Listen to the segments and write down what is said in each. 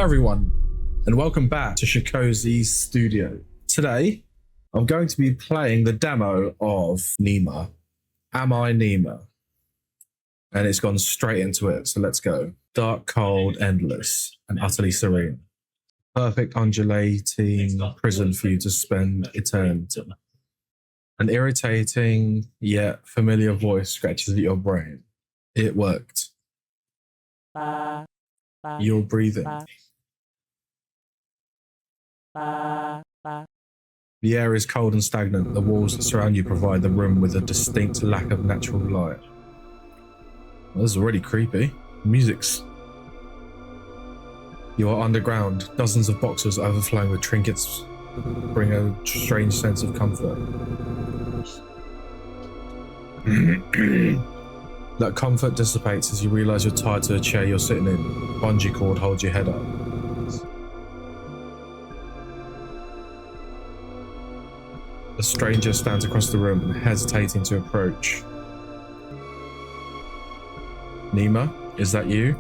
everyone, and welcome back to Shikozi's studio. Today, I'm going to be playing the demo of Nima. Am I Nima? And it's gone straight into it, so let's go. Dark, cold, endless, and utterly serene. Perfect undulating prison for you to spend eternity. An irritating yet familiar voice scratches at your brain. It worked. You're breathing. The air is cold and stagnant. The walls that surround you provide the room with a distinct lack of natural light. Well, this is already creepy. Music's. You are underground. Dozens of boxes overflowing with trinkets bring a strange sense of comfort. That comfort dissipates as you realize you're tied to a chair you're sitting in. Bungee cord holds your head up. A stranger stands across the room, hesitating to approach. Nima, is that you?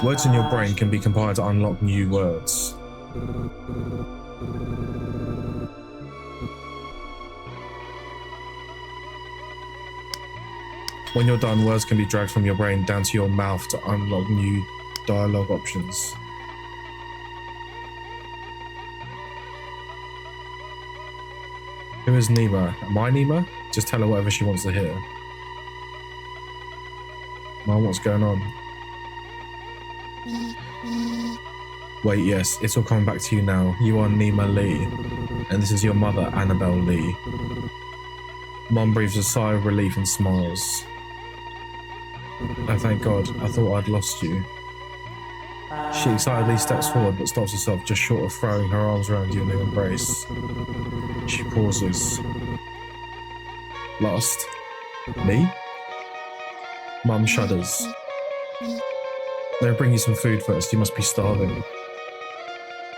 Words in your brain can be combined to unlock new words. When you're done, words can be dragged from your brain down to your mouth to unlock new dialogue options. Who is Nima? Am I Nima? Just tell her whatever she wants to hear. Mom, what's going on? Wait, yes, it's all coming back to you now. You are Nima Lee, and this is your mother, Annabelle Lee. Mom breathes a sigh of relief and smiles. Oh, thank God, I thought I'd lost you. She excitedly steps forward but stops herself just short of throwing her arms around you in an embrace. She pauses. Lost? Me? Mum shudders. They'll bring you some food first, you must be starving.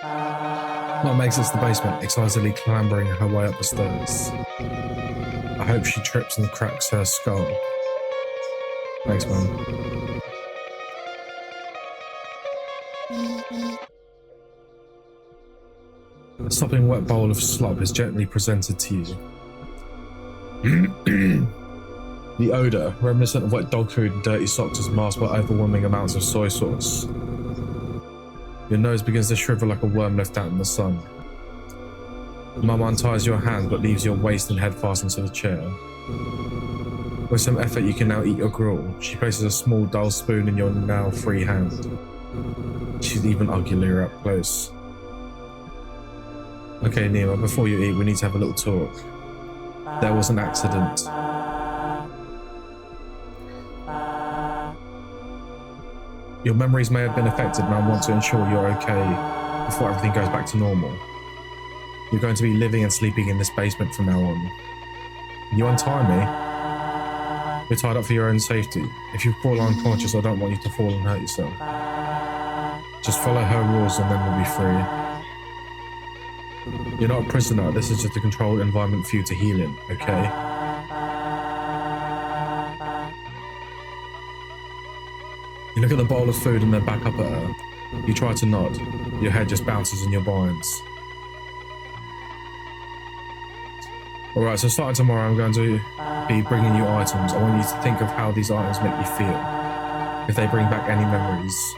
Mum exits the basement, excitedly clambering her way up the stairs. I hope she trips and cracks her skull. Thanks, Mum. A sopping wet bowl of slop is gently presented to you. The odour, reminiscent of wet dog food and dirty socks, is masked by overwhelming amounts of soy sauce. Your nose begins to shrivel like a worm left out in the sun. Mum unties your hand but leaves your waist and head fastened to the chair. With some effort you can now eat your gruel. She places a small dull spoon in your now free hand. She's even uglier up close. Okay, Nima, before you eat, we need to have a little talk. There was an accident. Your memories may have been affected and I want to ensure you're okay before everything goes back to normal. You're going to be living and sleeping in this basement from now on. You untie me? You're tied up for your own safety. If you fall unconscious, I don't want you to fall and hurt yourself. Just follow her rules and then we'll be free. You're not a prisoner, this is just a controlled environment for you to heal in, okay? You look at the bowl of food and then back up at her. You try to nod. Your head just bounces in your binds. Alright, so starting tomorrow I'm going to be bringing you items. I want you to think of how these items make you feel. If they bring back any memories.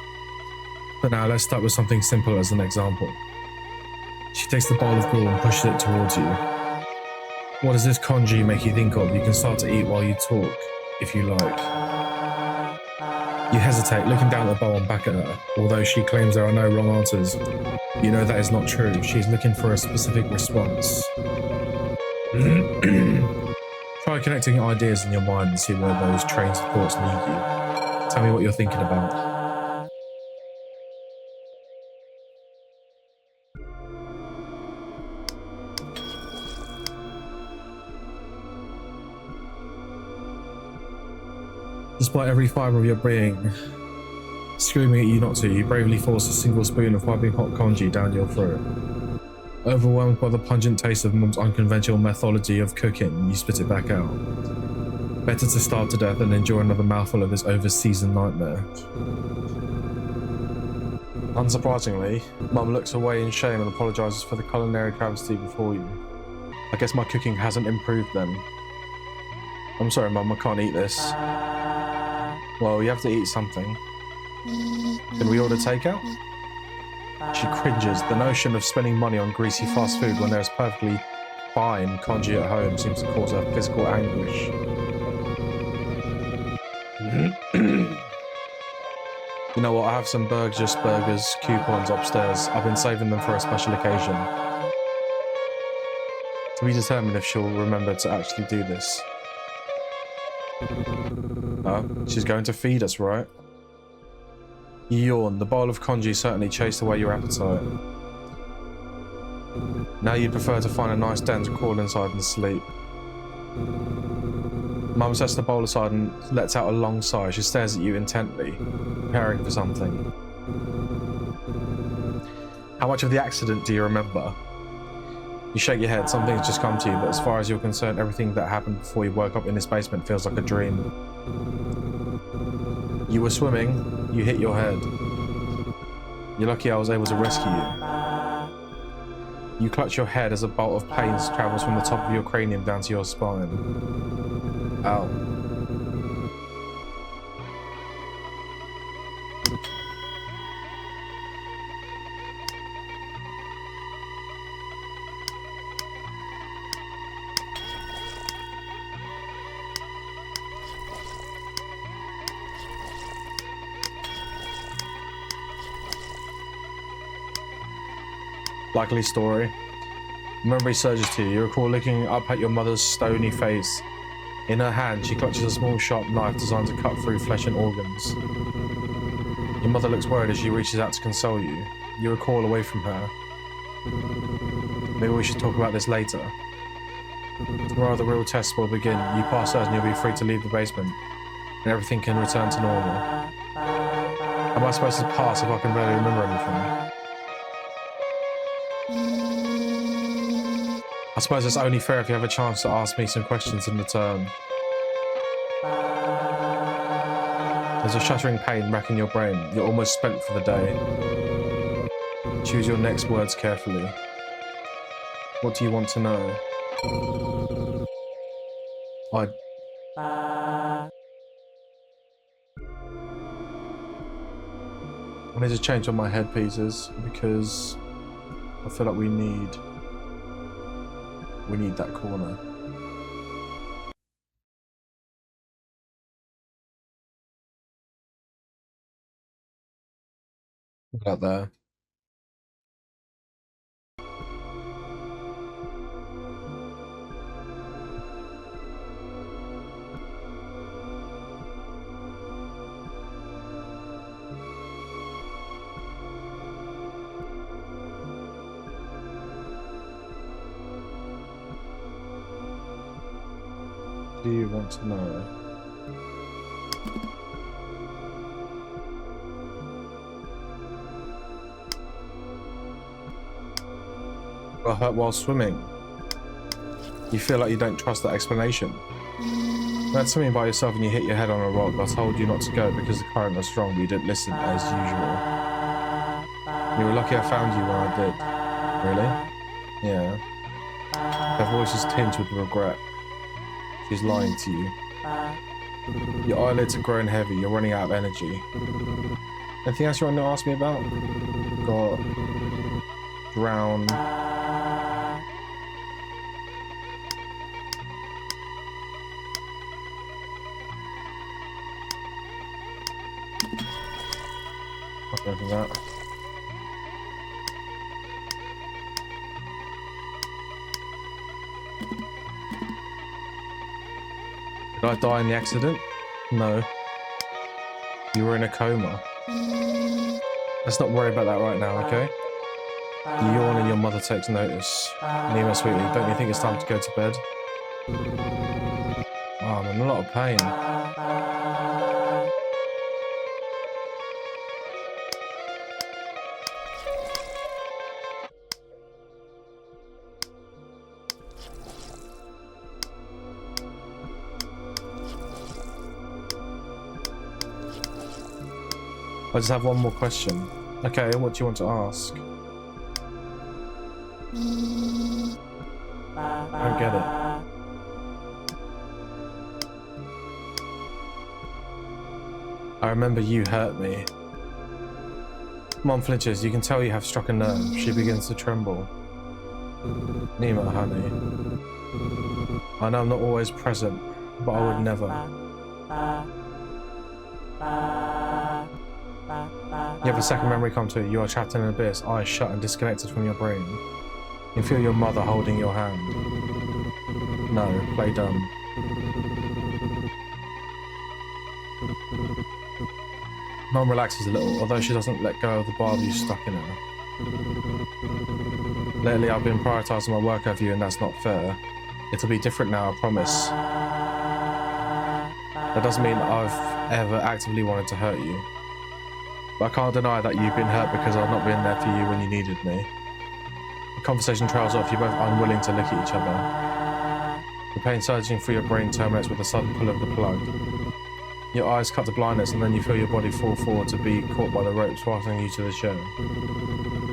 But now let's start with something simple as an example. She takes the bowl of gruel and pushes it towards you. What does this congee make you think of? You can start to eat while you talk, if you like. You hesitate, looking down at the bowl and back at her. Although she claims there are no wrong answers, you know that is not true. She's looking for a specific response. Try connecting ideas in your mind and see where those trains of thoughts lead you. Tell me what you're thinking about. Despite every fibre of your being screaming at you not to, you bravely force a single spoon of piping hot congee down your throat. Overwhelmed by the pungent taste of Mum's unconventional methodology of cooking, you spit it back out. Better to starve to death than endure another mouthful of this over-seasoned nightmare. Unsurprisingly, Mum looks away in shame and apologises for the culinary travesty before you. I guess my cooking hasn't improved then. I'm sorry, Mum, I can't eat this. Well, you have to eat something. Can we order takeout? She cringes. The notion of spending money on greasy fast food when there's perfectly fine congee at home seems to cause her physical anguish. You know what, I have some burgers coupons upstairs. I've been saving them for a special occasion. To be determined if she'll remember to actually do this. She's going to feed us, right? You yawn. The bowl of congee certainly chased away your appetite. Now you'd prefer to find a nice den to crawl inside and sleep. Mum sets the bowl aside and lets out a long sigh. She stares at you intently, preparing for something. How much of the accident do you remember? You shake your head. Something's just come to you, but as far as you're concerned, everything that happened before you woke up in this basement feels like a dream. You were swimming, you hit your head. You're lucky I was able to rescue you. You clutch your head as a bolt of pain travels from the top of your cranium down to your spine. Ow. Likely story. Memory surges to you. You recall looking up at your mother's stony face. In her hand, she clutches a small sharp knife designed to cut through flesh and organs. Your mother looks worried as she reaches out to console you. You recoil away from her. Maybe we should talk about this later. Tomorrow the real test will begin. You pass hers and you'll be free to leave the basement, and everything can return to normal. How am I supposed to pass if I can barely remember anything? I suppose it's only fair if you have a chance to ask me some questions in return. There's a shuddering pain racking your brain. You're almost spent for the day. Choose your next words carefully. What do you want to know? I need to change on my headpieces because I feel like we need that corner. Look out there. Do you want to know? Got hurt while swimming. You feel like you don't trust that explanation. You went swimming by yourself and you hit your head on a rock. I told you not to go because the current was strong, but you didn't listen as usual. You were lucky I found you when I did. Really? Yeah. Her voice is tinged with regret. She's lying to you. Your eyelids are growing heavy. You're running out of energy. Anything else you want to ask me about? Got drowned. Not going for that. Did I die in the accident? No. You were in a coma. Let's not worry about that right now, okay? You yawn and your mother takes notice. Nima, sweetie, don't you think it's time to go to bed? Oh, I'm in a lot of pain. I just have one more question. Okay, what do you want to ask? I don't get it. I remember you hurt me. Mom flinches. You can tell you have struck a nerve. She begins to tremble. Nima, honey. I know I'm not always present, but I would never. You have a second memory come to you. You are trapped in an abyss, eyes shut and disconnected from your brain. You feel your mother holding your hand. No, play dumb. Mom relaxes a little, although she doesn't let go of the barb you stuck in her. Lately I've been prioritising my work over you, and that's not fair. It'll be different now, I promise. That doesn't mean I've ever actively wanted to hurt you. But I can't deny that you've been hurt because I've not been there for you when you needed me. The conversation trails off, you're both unwilling to look at each other. The pain surging through your brain terminates with a sudden pull of the plug. Your eyes cut to blindness, and then you feel your body fall forward to be caught by the ropes fastening you to the chair.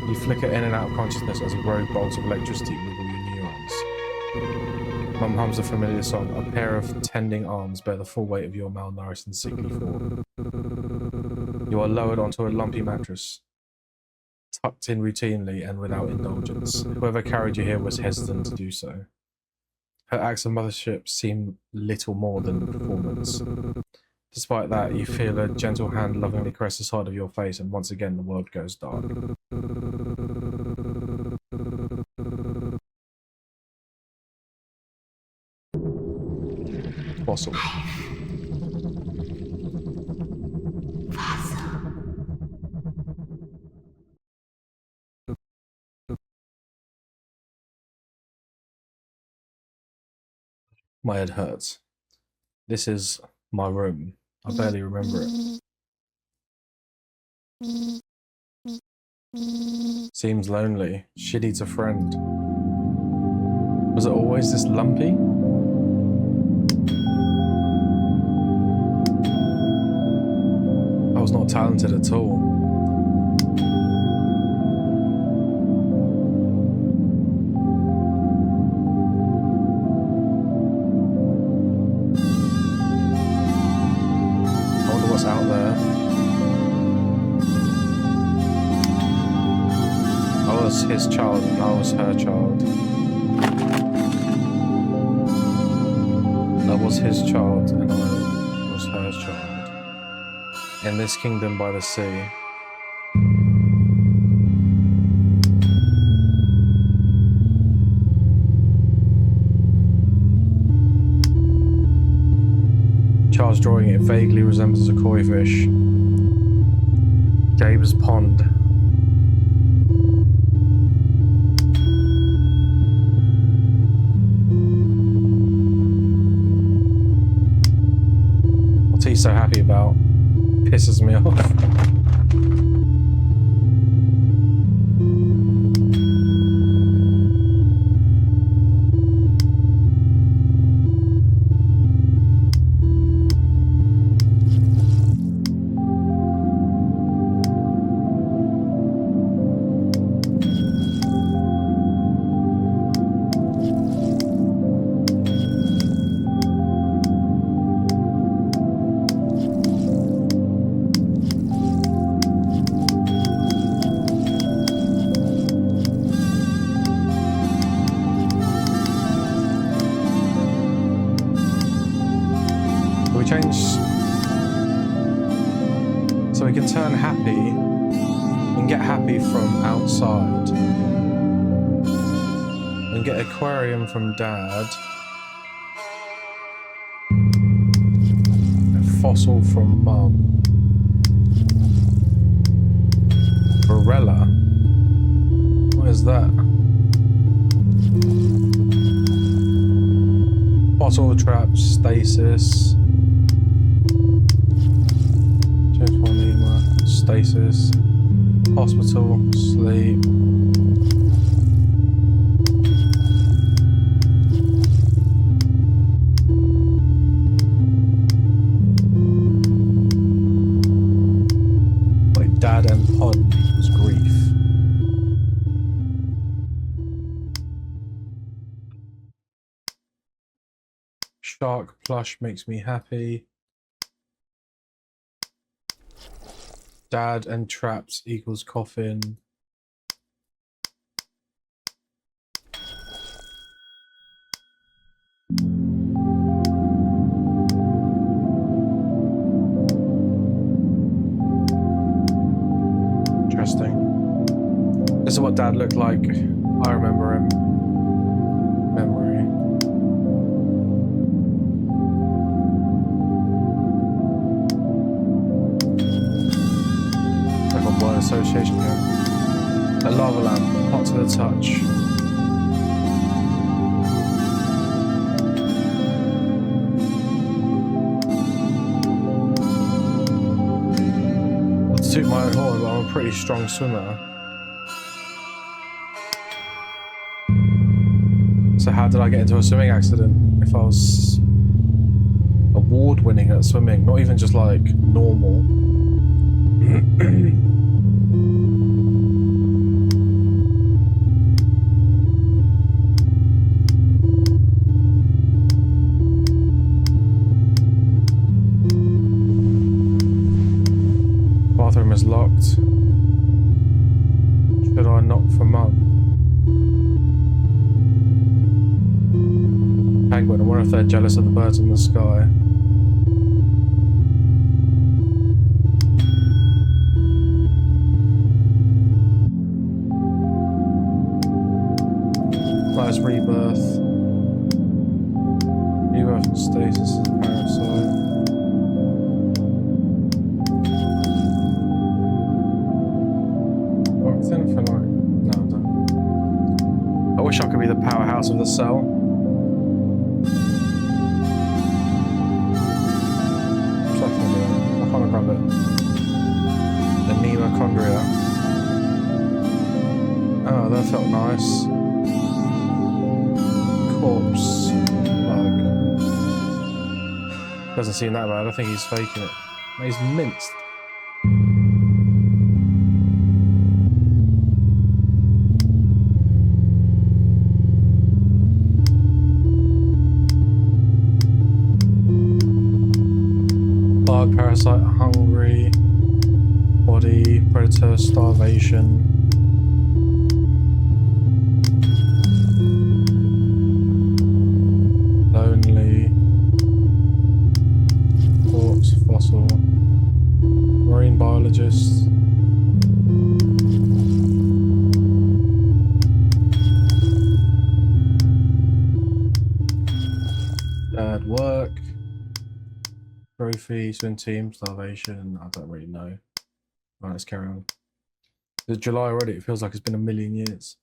You flicker in and out of consciousness as a rogue bolt of electricity wiggle your neurons. Mum hums a familiar song. A pair of tending arms bear the full weight of your malnourished and sickly form. You are lowered onto a lumpy mattress, tucked in routinely and without indulgence. Whoever carried you here was hesitant to do so. Her acts of mothership seem little more than performance. Despite that, you feel a gentle hand lovingly caress the side of your face, and once again the world goes dark. Fossil. My head hurts. This is my room. I barely remember it. Seems lonely. She needs a friend. Was it always this lumpy? I was not talented at all. I wonder what's out there. I was his child and I was her child. I was his child and I was her child. In this kingdom by the sea. Charles drawing it vaguely resembles a koi fish. Gabe's pond. What's he so happy about? Pisses me off. So we can turn happy and get happy from outside and get aquarium from Dad and fossil from Mum. Barella? What is that? Bottle trap, stasis. I Nima, stasis, hospital, sleep. Like dad and pod equals Plush makes me happy. Dad and traps equals coffin. Interesting. This is what Dad looked like. I remember him. Memory. Like a word association here. A lava lamp, hot to the touch. Not to toot my own horn, but I'm a pretty strong swimmer. So how did I get into a swimming accident if I was award-winning at swimming? Not even just like normal. Bathroom is locked. Should I knock for Mum? Penguin, I wonder if they're jealous of the birds in the sky. Nice rebirth. Rebirth and stasis is a parasite. Locked in for like... No, I'm done. I wish I could be the powerhouse of the cell. I can't grab it. The Nima. Oh, that felt nice. Corpse bug. Doesn't seem that bad. I think he's faking it. He's minced. Bug, parasite, hungry, body, predator, starvation. Lonely, corpse, fossil, marine biologist. Bad work. Trophy, swim team, starvation. I don't really know. Right, let's carry on. It's July already. It feels like it's been a million years.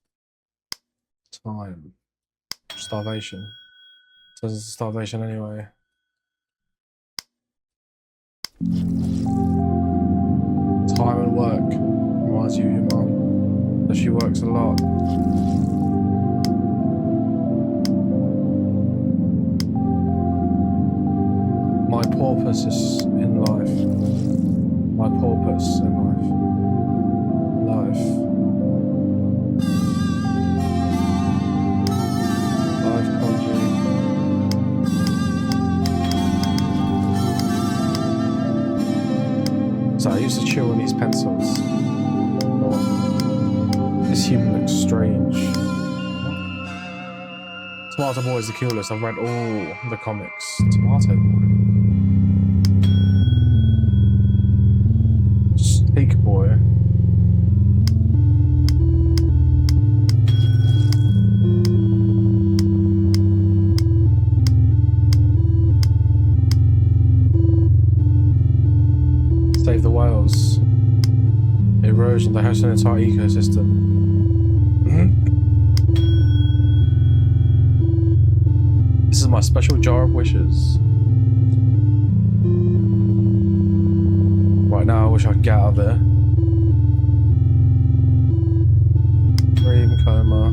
Time. Starvation. Says it's starvation anyway. Time and work. Reminds you of your mum. That she works a lot. My purpose is in life. My purpose in life. Life conjuring. So I used to chew on these pencils. Oh, this human looks strange. Tomato Boy is the coolest. I've read all the comics. Tomato Boy. Steak Boy. Save the whales. Erosion, they host an entire ecosystem. This is my special jar of wishes. Right now, I wish I could get out of there. Dream coma.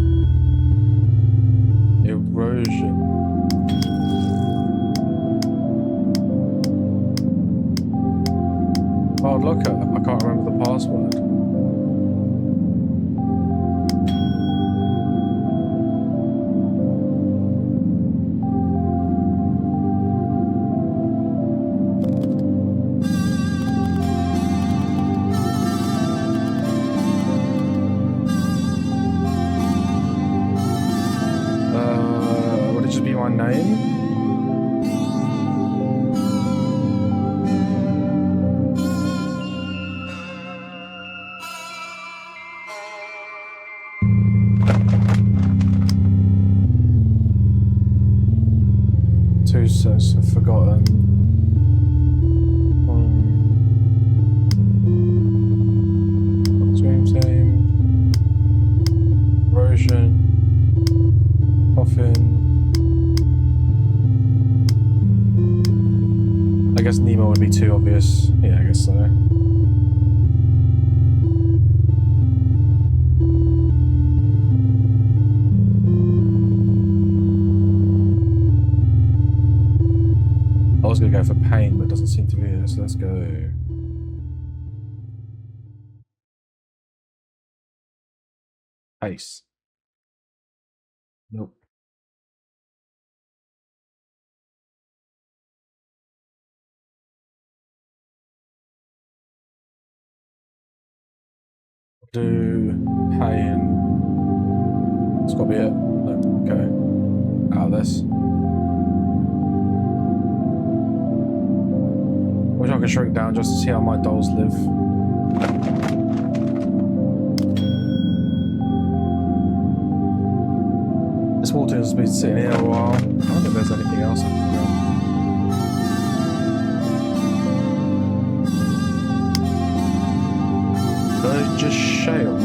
Erosion. Oh, look, I can't remember the password. name. Two sets of forgotten. Dream team. Erosion. Coffin. I guess Nima would be too obvious. Yeah, I guess so. I was gonna go for pain, but it doesn't seem to be it, so let's go. Pace. Nope. Do pain. It's gotta be it. No, okay. Out of this. Wish I could shrink down just to see how my dolls live. This water has been sitting here a while. I don't think there's anything else I can do. They're just shale.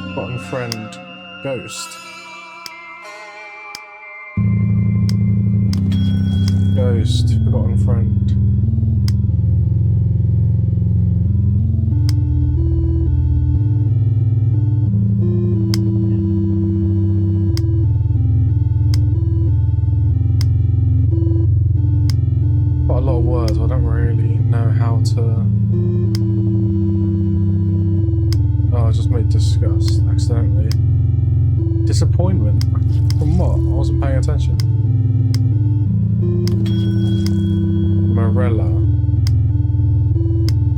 Forgotten friend. Ghost. Ghost. Forgotten friend. Disgust accidentally. Disappointment? From what? I wasn't paying attention. Morella.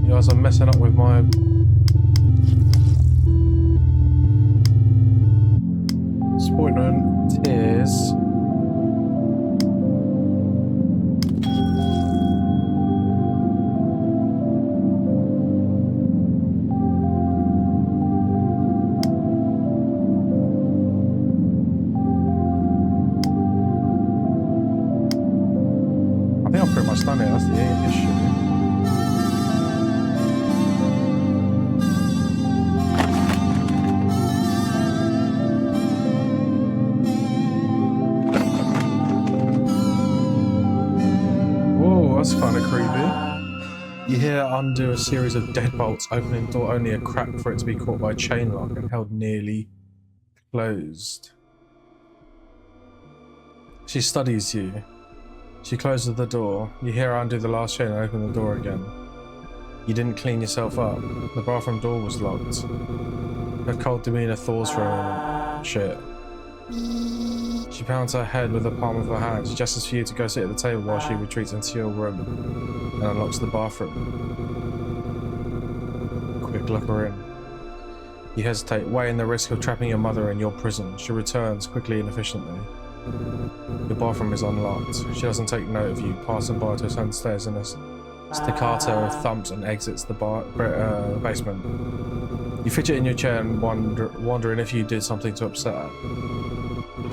You guys are messing up with my... Disappointment. Tears. That's the issue. Whoa, that's kind of creepy. You hear undo a series of deadbolts, opening the door only a crack for it to be caught by a chain lock and held nearly closed. She studies you. She closes the door. You hear her undo the last chain and open the door again. You didn't clean yourself up. The bathroom door was locked. Her cold demeanor thaws for a moment. Shit. She pounds her head with the palm of her hand. She gestures for you to go sit at the table while she retreats into your room and unlocks the bathroom. Quick look her in. You hesitate, weighing the risk of trapping your mother in your prison. She returns quickly and efficiently. Your bathroom is unlocked. She doesn't take note of you, passing by to her son's stairs in a staccato of thumps and exits the basement. You fidget in your chair and wondering if you did something to upset her.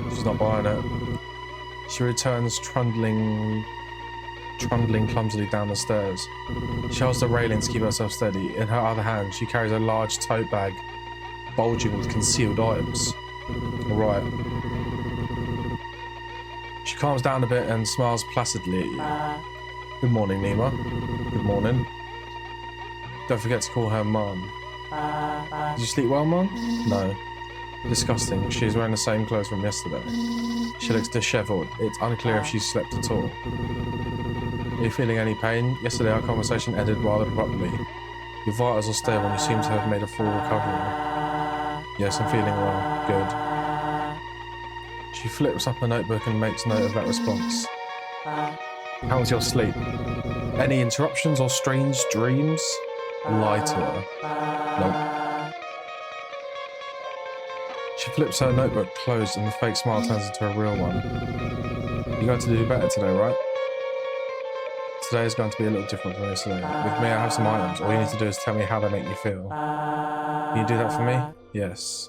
She's not buying it. She returns trundling clumsily down the stairs. She holds the railings to keep herself steady. In her other hand, she carries a large tote bag bulging with concealed items. Alright. She calms down a bit and smiles placidly at you. Good morning, Nima. Good morning. Don't forget to call her Mum. Did you sleep well, Mum? No. Disgusting. She's wearing the same clothes from yesterday. She looks dishevelled. It's unclear if she slept at all. Are you feeling any pain? Yesterday our conversation ended rather abruptly. Your vitals are stable and you seem to have made a full recovery. Yes, I'm feeling well. Good. She flips up a notebook and makes note of that response. How was your sleep? Any interruptions or strange dreams? Lie to her. Nope. She flips her notebook closed and the fake smile turns into a real one. You're going to do better today, right? Today is going to be a little different from yesterday. With me, I have some items. All you need to do is tell me how they make you feel. Can you do that for me? Yes.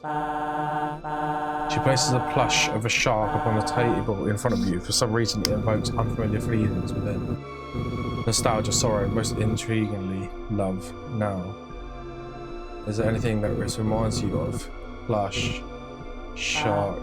She places a plush of a shark upon the table in front of you. For some reason, it evokes unfamiliar feelings within. Nostalgia, sorrow, most intriguingly, love. Now, is there anything that this reminds you of? Plush, shark.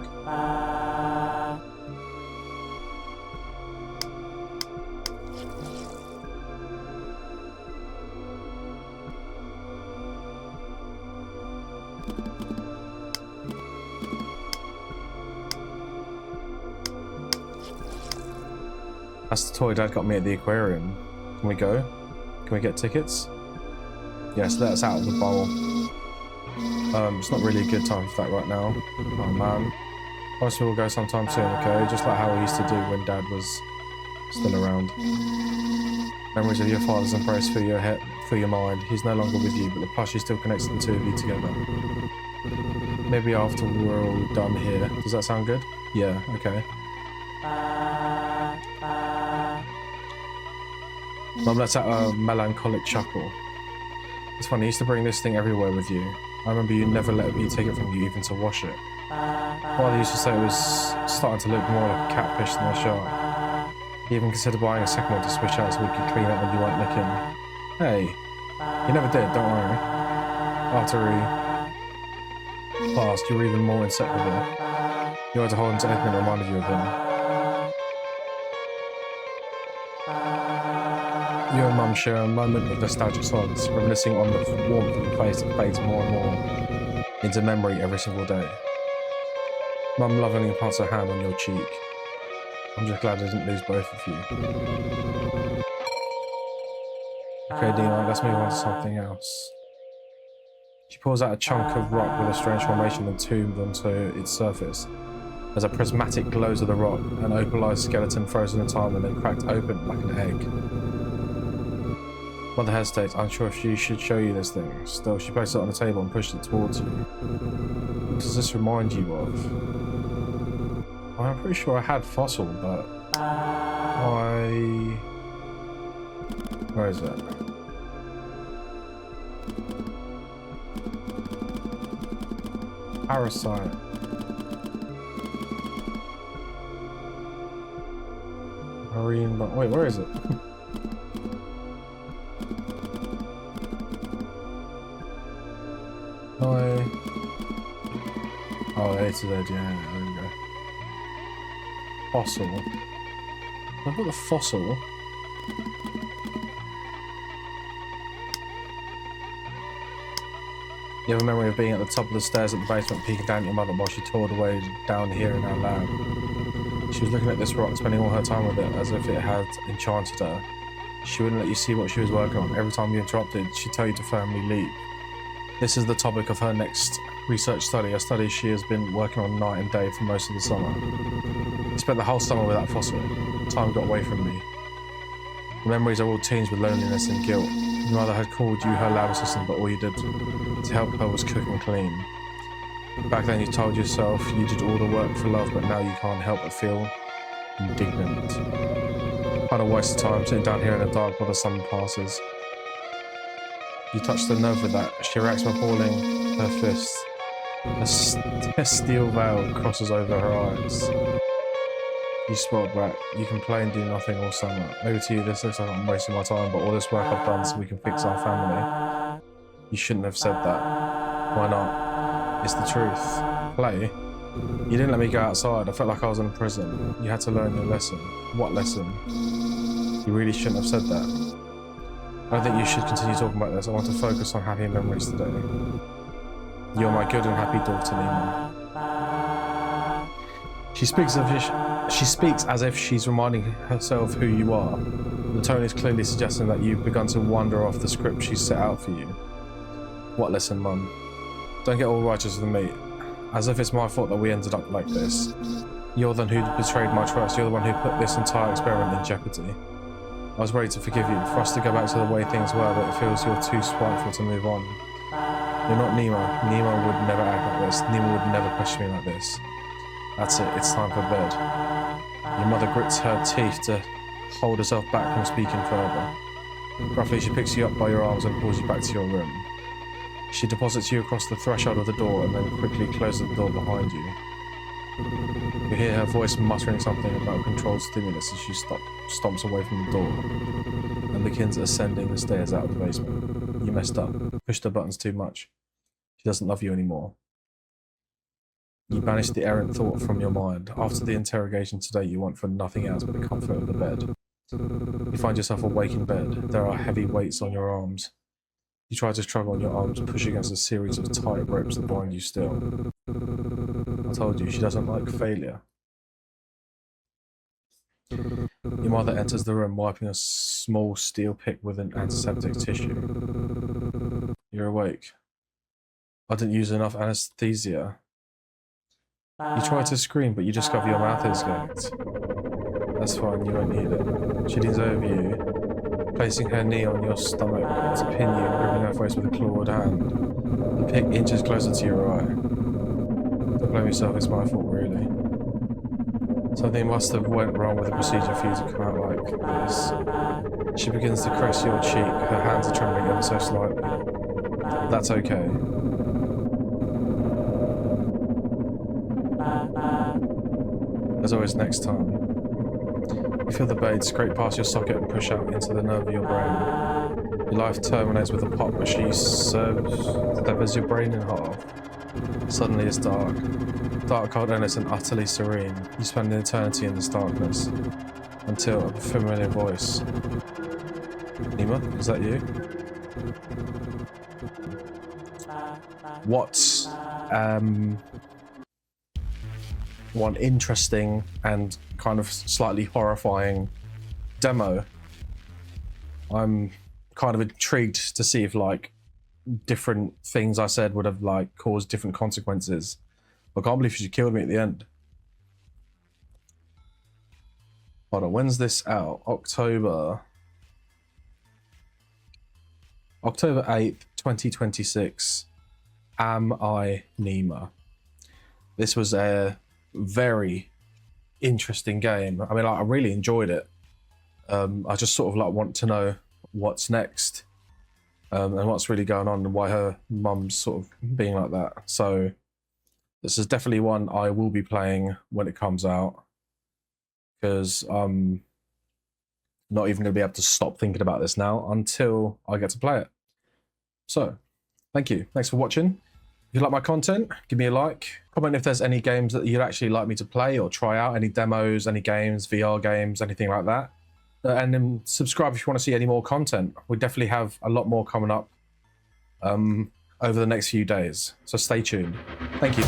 That's the toy Dad got me at the aquarium. Can we go? Can we get tickets? Yes, let us out of the bowl. It's not really a good time for that right now. Oh man. Obviously we'll go sometime soon, okay? Just like how we used to do when Dad was still around. Memories of your father's embrace fill your head, fill your mind. He's no longer with you, but the plushie still connects the two of you together. Maybe after we're all done here. Does that sound good? Yeah, okay. Mum lets out a melancholic chuckle. It's funny, you used to bring this thing everywhere with you. I remember you never let me take it from you even to wash it. Father used to say it was starting to look more like a catfish than a shark. He even considered buying a second one to switch out so we could clean up when you weren't looking. Hey, you never did, don't worry. After he passed, you were even more inseparable. You had to hold him to anything that reminded you of him. You and Mum share a moment of nostalgic silence, reminiscing on the warmth of the face that fades more and more into memory every single day. Mum lovingly plants her hand on your cheek. I'm just glad I didn't lose both of you. Okay, Nima, let's move on to something else. She pulls out a chunk of rock with a strange formation entombed onto its surface. As a prismatic glows of the rock, an opalized skeleton frozen in time and then cracked open like an egg. Mother hesitates, unsure if she should show you this thing. Still, she places it on the table and pushes it towards you. What does this remind you of? Well, I'm pretty sure I had fossil, but where is it? Parasite. Marine, but wait, where is it? Oh, A to Z, yeah, there we go. Fossil. I've got the fossil. You have a memory of being at the top of the stairs at the basement, peeking down at your mother while she toured away down here in our lab. She was looking at this rock, spending all her time with it as if it had enchanted her. She wouldn't let you see what she was working on. Every time you interrupted, she'd tell you to firmly leave. This is the topic of her next research study, a study she has been working on night and day for most of the summer. I spent the whole summer with that fossil. Time got away from me. The memories are all tinged with loneliness and guilt. Your mother had called you her lab assistant, but all you did to help her was cook and clean. Back then you told yourself you did all the work for love, but now you can't help but feel indignant. Kind of waste of time sitting down here in the dark while the sun passes. You touch the nerve with that. She reacts by balling her fist. A steel veil crosses over her eyes. You spoke back. You can play and do nothing all summer. Maybe to you this looks like I'm wasting my time, but all this work I've done so we can fix our family. You shouldn't have said that. Why not? It's the truth. Play? You didn't let me go outside. I felt like I was in prison. You had to learn your lesson. What lesson? You really shouldn't have said that. I don't think you should continue talking about this. I want to focus on happy memories today. You're my good and happy daughter, Nima. She speaks as if she's reminding herself who you are. The tone is clearly suggesting that you've begun to wander off the script she set out for you. What lesson, Mum? Don't get all righteous with me. As if it's my fault that we ended up like this. You're the one who betrayed my trust. You're the one who put this entire experiment in jeopardy. I was ready to forgive you, for us to go back to the way things were, but it feels you're too spiteful to move on. You're not Nima. Nima would never act like this. Nima would never question me like this. That's it. It's time for bed. Your mother grits her teeth to hold herself back from speaking further. Gruffly, she picks you up by your arms and pulls you back to your room. She deposits you across the threshold of the door and then quickly closes the door behind you. You hear her voice muttering something about controlled stimulus as she stomps away from the door and begins ascending the stairs out of the basement. You messed up. Pushed the buttons too much. She doesn't love you anymore. You banish the errant thought from your mind. After the interrogation today, you want for nothing else but the comfort of the bed. You find yourself awake in bed. There are heavy weights on your arms. You try to struggle on your arms, push against a series of tight ropes that bind you still. I told you, she doesn't like failure. Your mother enters the room, wiping a small steel pick with an antiseptic tissue. You're awake. I didn't use enough anesthesia. You try to scream, but you discover your mouth is gagged. That's fine, you don't need it. She leans over you, placing her knee on your stomach to pin you and gripping her face with a clawed hand. The pick inches closer to your eye. Don't blame yourself, it's my fault, really. Something must have went wrong with the procedure for you to come out like this. She begins to caress your cheek, her hands are trembling ever so slightly. That's okay. There's always next time. You feel the blade scrape past your socket and push out into the nerve of your brain. Your life terminates with a pop as she severs your brain in half. Suddenly it's dark. Dark, cold, endless, and utterly serene. You spend an eternity in this darkness. Until a familiar voice. Nima, is that you? What's one interesting and kind of slightly horrifying demo. I'm kind of intrigued to see if like different things I said would have like caused different consequences. I can't believe she killed me at the end. Hold on, when's this out? October 8th, 2026. Am I Nima? This was a very interesting game. I mean, I really enjoyed it. I just sort of like want to know what's next and what's really going on and why her mum's sort of being like that. So this is definitely one I will be playing when it comes out, because I'm not even going to be able to stop thinking about this now until I get to play it. So thank you. Thanks for watching. If you like my content, give me a like. Comment if there's any games that you'd actually like me to play or try out, any demos, any games, VR games, anything like that. And then subscribe if you want to see any more content. We definitely have a lot more coming up over the next few days. So stay tuned. Thank you.